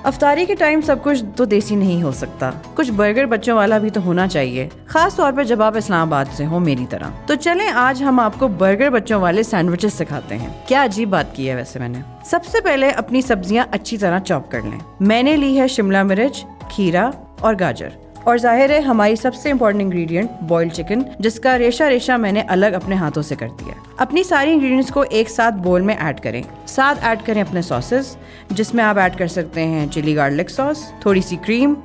अफ्तारी के टाइम सब कुछ तो देसी नहीं हो सकता, कुछ बर्गर बच्चों वाला भी तो होना चाहिए, खास तौर पर जब आप इस्लामाबाद से हो मेरी तरह। तो चलें आज हम आपको बर्गर बच्चों वाले सैंडविचेस सिखाते हैं। क्या अजीब बात की है वैसे मैंने। सबसे पहले अपनी सब्जियां अच्छी तरह चॉप कर लें। मैंने ली है शिमला मिर्च, खीरा और गाजर, और जाहिर है हमारी सबसे इम्पोर्टेंट इंग्रेडिएंट बॉइल्ड चिकन, जिसका रेशा रेशा मैंने अलग अपने हाथों से कर दिया। अपनी सारी इंग्रेडिएंट्स को एक साथ बोल में ऐड करें। साथ ऐड करें अपने सॉसेस, जिसमें आप ऐड कर सकते हैं चिली गार्लिक सॉस, थोड़ी सी क्रीम,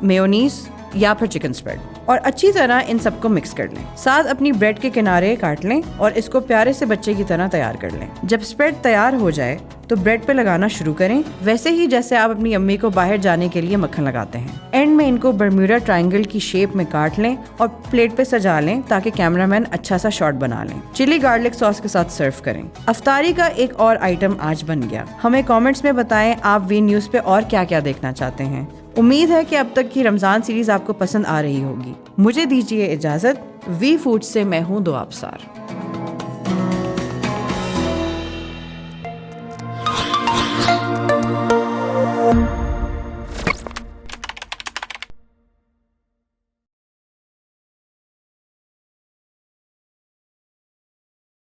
मेयोनीज या फिर चिकन स्प्रेड, और अच्छी तरह इन सबको मिक्स कर लें। साथ अपनी ब्रेड के किनारे काट लें और इसको प्यारे से बच्चे की तरह तैयार कर लें। जब स्प्रेड तैयार हो जाए तो ब्रेड पे लगाना शुरू करें, वैसे ही जैसे आप अपनी अम्मी को बाहर जाने के लिए मक्खन लगाते हैं। एंड में इनको बर्म्यूडा ट्रायंगल की शेप में काट लें और प्लेट पे सजा लें ताकि कैमरामैन अच्छा सा शॉट बना लें। चिली गार्लिक सॉस के साथ सर्व करें। अफ्तारी का एक और आइटम आज बन गया। हमें कमेंट्स में बताएं आप वी न्यूज़ पे और क्या क्या देखना चाहते हैं। उम्मीद है कि अब तक की रमजान सीरीज आपको पसंद आ रही होगी। मुझे दीजिए इजाजत। वी फूड से मैं हूँ दुआ अफसार।